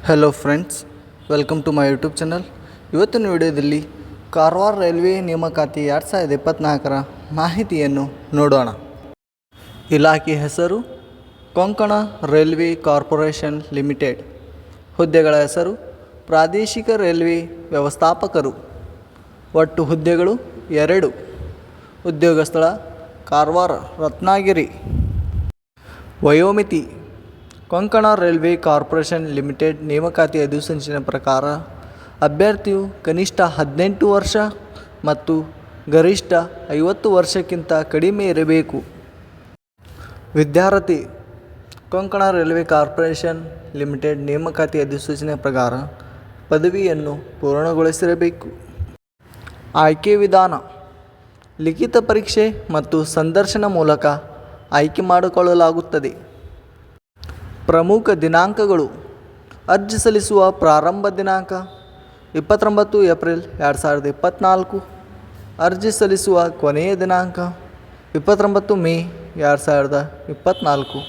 Hello friends, welcome to my YouTube channel. ಇವತ್ತಿನ ವಿಡಿಯೋದಲ್ಲಿ Karwar railway ನೇಮಕಾತಿ 2024ರ ಮಾಹಿತಿಯನ್ನು ನೋಡೋಣ. ಇಲಾಖೆ ಹೆಸರು ಕೊಂಕಣ ರೈಲ್ವೆ ಕಾರ್ಪೊರೇಷನ್ ಲಿಮಿಟೆಡ್. ಹುದ್ದೆಗಳ ಹೆಸರು ಪ್ರಾದೇಶಿಕ ರೈಲ್ವೆ ವ್ಯವಸ್ಥಾಪಕರು. ಒಟ್ಟು ಹುದ್ದೆಗಳು 2. ಉದ್ಯೋಗ ಸ್ಥಳ ಕಾರವಾರ ರತ್ನಗಿರಿ. ವಯೋಮಿತಿ ಕೊಂಕಣ ರೈಲ್ವೆ ಕಾರ್ಪೊರೇಷನ್ ಲಿಮಿಟೆಡ್ ನೇಮಕಾತಿ ಅಧಿಸೂಚನೆ ಪ್ರಕಾರ ಅಭ್ಯರ್ಥಿಯು ಕನಿಷ್ಠ 18 ವರ್ಷ ಮತ್ತು ಗರಿಷ್ಠ 50 ವರ್ಷಕ್ಕಿಂತ ಕಡಿಮೆ ಇರಬೇಕು. ವಿದ್ಯಾರ್ಥಿ ಕೊಂಕಣ ರೈಲ್ವೆ ಕಾರ್ಪೊರೇಷನ್ ಲಿಮಿಟೆಡ್ ನೇಮಕಾತಿ ಅಧಿಸೂಚನೆ ಪ್ರಕಾರ ಪದವಿಯನ್ನು ಪೂರ್ಣಗೊಳಿಸಿರಬೇಕು. ಆಯ್ಕೆ ವಿಧಾನ ಲಿಖಿತ ಪರೀಕ್ಷೆ ಮತ್ತು ಸಂದರ್ಶನ ಮೂಲಕ ಆಯ್ಕೆ ಮಾಡಿಕೊಳ್ಳಲಾಗುತ್ತದೆ. ಪ್ರಮುಖ ದಿನಾಂಕಗಳು: ಅರ್ಜಿ ಸಲ್ಲಿಸುವ ಪ್ರಾರಂಭ ದಿನಾಂಕ 29 ಏಪ್ರಿಲ್ 2024. ಅರ್ಜಿ ಸಲ್ಲಿಸುವ ಕೊನೆಯ ದಿನಾಂಕ 29 ಮೇ 2024.